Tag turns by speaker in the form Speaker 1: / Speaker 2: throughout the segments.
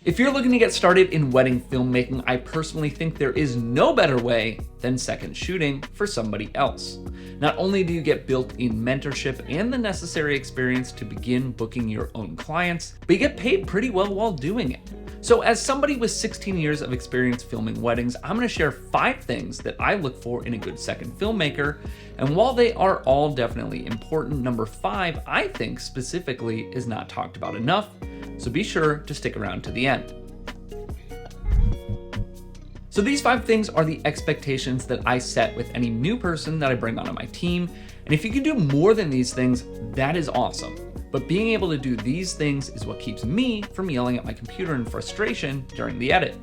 Speaker 1: If you're looking to get started in wedding filmmaking, I personally think there is no better way than second shooting for somebody else. Not only do you get built-in mentorship and the necessary experience to begin booking your own clients, but you get paid pretty well while doing it. So as somebody with 16 years of experience filming weddings, I'm going to share 5 things that I look for in a good second filmmaker. And while they are all definitely important, number 5, I think specifically, is not talked about enough. So be sure to stick around to the end. So these 5 things are the expectations that I set with any new person that I bring onto my team. And if you can do more than these things, that is awesome. But being able to do these things is what keeps me from yelling at my computer in frustration during the edit.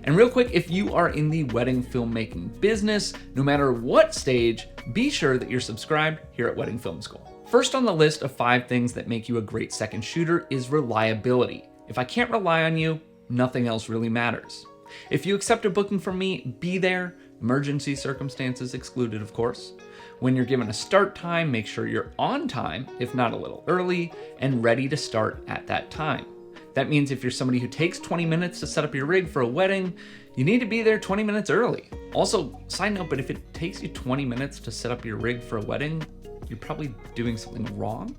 Speaker 1: And real quick, if you are in the wedding filmmaking business, no matter what stage, be sure that you're subscribed here at Wedding Film School. First on the list of 5 things that make you a great second shooter is reliability. If I can't rely on you, nothing else really matters. If you accept a booking from me, be there, emergency circumstances excluded, of course. When you're given a start time, make sure you're on time, if not a little early, and ready to start at that time. That means if you're somebody who takes 20 minutes to set up your rig for a wedding, you need to be there 20 minutes early. Also, side note, but if it takes you 20 minutes to set up your rig for a wedding, you're probably doing something wrong.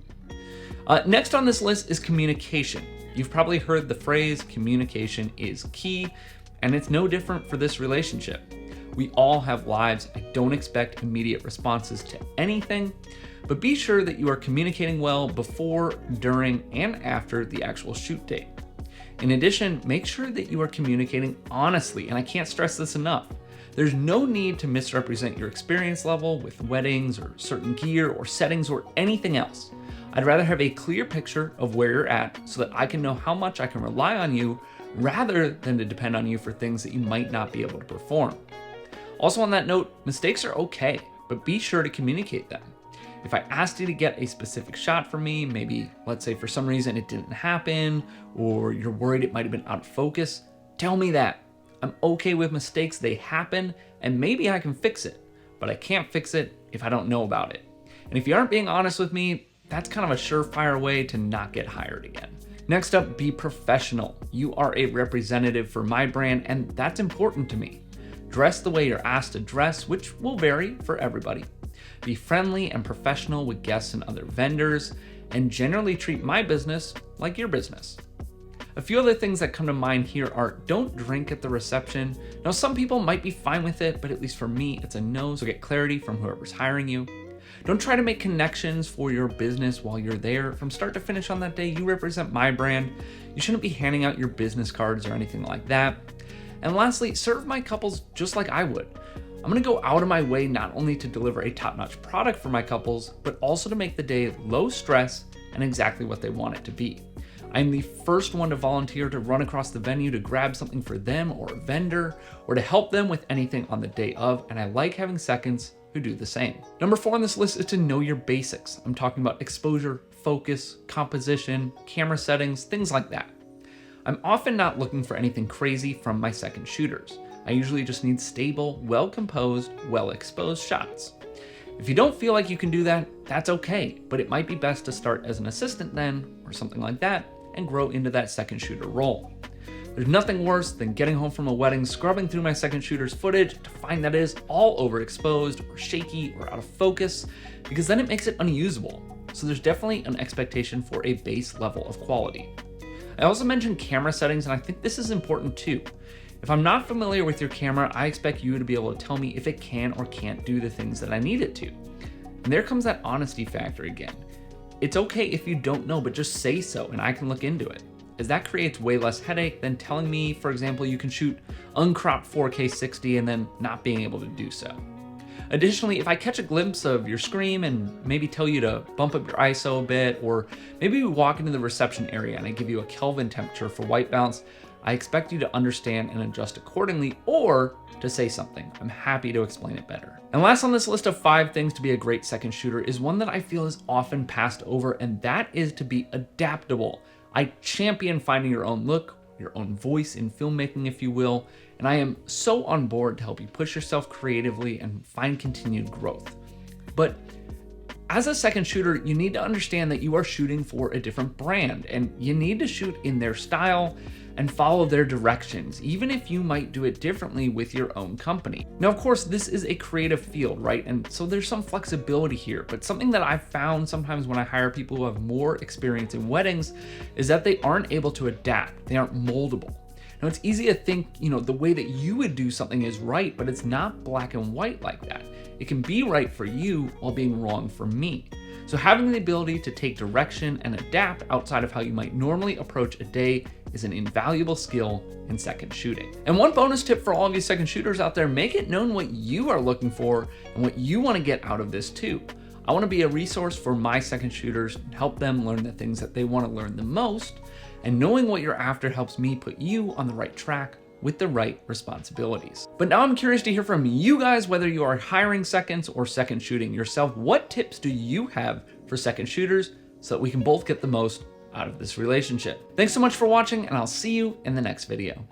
Speaker 1: Next on this list is communication. You've probably heard the phrase communication is key, and it's no different for this relationship. We all have lives. I don't expect immediate responses to anything, but be sure that you are communicating well before, during, and after the actual shoot date. In addition, make sure that you are communicating honestly, and I can't stress this enough. There's no need to misrepresent your experience level with weddings or certain gear or settings or anything else. I'd rather have a clear picture of where you're at so that I can know how much I can rely on you rather than to depend on you for things that you might not be able to perform. Also on that note, mistakes are okay, but be sure to communicate them. If I asked you to get a specific shot for me, maybe let's say for some reason it didn't happen, or you're worried it might have been out of focus, tell me that. I'm okay with mistakes, they happen, and maybe I can fix it, but I can't fix it if I don't know about it. And if you aren't being honest with me, that's kind of a surefire way to not get hired again. Next up, be professional. You are a representative for my brand, and that's important to me. Dress the way you're asked to dress, which will vary for everybody. Be friendly and professional with guests and other vendors, and generally treat my business like your business. A few other things that come to mind here are don't drink at the reception. Now, some people might be fine with it, but at least for me, it's a no, so get clarity from whoever's hiring you. Don't try to make connections for your business while you're there. From start to finish on that day, you represent my brand. You shouldn't be handing out your business cards or anything like that. And lastly, serve my couples just like I would. I'm gonna go out of my way not only to deliver a top-notch product for my couples, but also to make the day low stress and exactly what they want it to be. I'm the first one to volunteer to run across the venue to grab something for them or a vendor, or to help them with anything on the day of, and I like having seconds who do the same. Number 4 on this list is to know your basics. I'm talking about exposure, focus, composition, camera settings, things like that. I'm often not looking for anything crazy from my second shooters. I usually just need stable, well-composed, well-exposed shots. If you don't feel like you can do that, that's okay, but it might be best to start as an assistant then, or something like that, and grow into that second shooter role. There's nothing worse than getting home from a wedding, scrubbing through my second shooter's footage to find that it is all overexposed or shaky or out of focus, because then it makes it unusable. So there's definitely an expectation for a base level of quality. I also mentioned camera settings, and I think this is important too. If I'm not familiar with your camera, I expect you to be able to tell me if it can or can't do the things that I need it to. And there comes that honesty factor again. It's okay if you don't know, but just say so and I can look into it, as that creates way less headache than telling me, for example, you can shoot uncropped 4K 60 and then not being able to do so. Additionally, if I catch a glimpse of your screen and maybe tell you to bump up your ISO a bit, or maybe we walk into the reception area and I give you a Kelvin temperature for white balance, I expect you to understand and adjust accordingly, or to say something. I'm happy to explain it better. And last on this list of 5 things to be a great second shooter is one that I feel is often passed over, and that is to be adaptable. I champion finding your own look, your own voice in filmmaking, if you will, and I am so on board to help you push yourself creatively and find continued growth. But as a second shooter, you need to understand that you are shooting for a different brand, and you need to shoot in their style and follow their directions, even if you might do it differently with your own company. Now, of course, this is a creative field, right? And so there's some flexibility here, but something that I've found sometimes when I hire people who have more experience in weddings is that they aren't able to adapt. They aren't moldable. Now, it's easy to think, the way that you would do something is right, but it's not black and white like that. It can be right for you while being wrong for me. So having the ability to take direction and adapt outside of how you might normally approach a day is an invaluable skill in second shooting. And one bonus tip for all of you second shooters out there, make it known what you are looking for and what you want to get out of this too. I want to be a resource for my second shooters and help them learn the things that they want to learn the most. And knowing what you're after helps me put you on the right track with the right responsibilities. But now I'm curious to hear from you guys, whether you are hiring seconds or second shooting yourself. What tips do you have for second shooters so that we can both get the most out of this relationship? Thanks so much for watching, and I'll see you in the next video.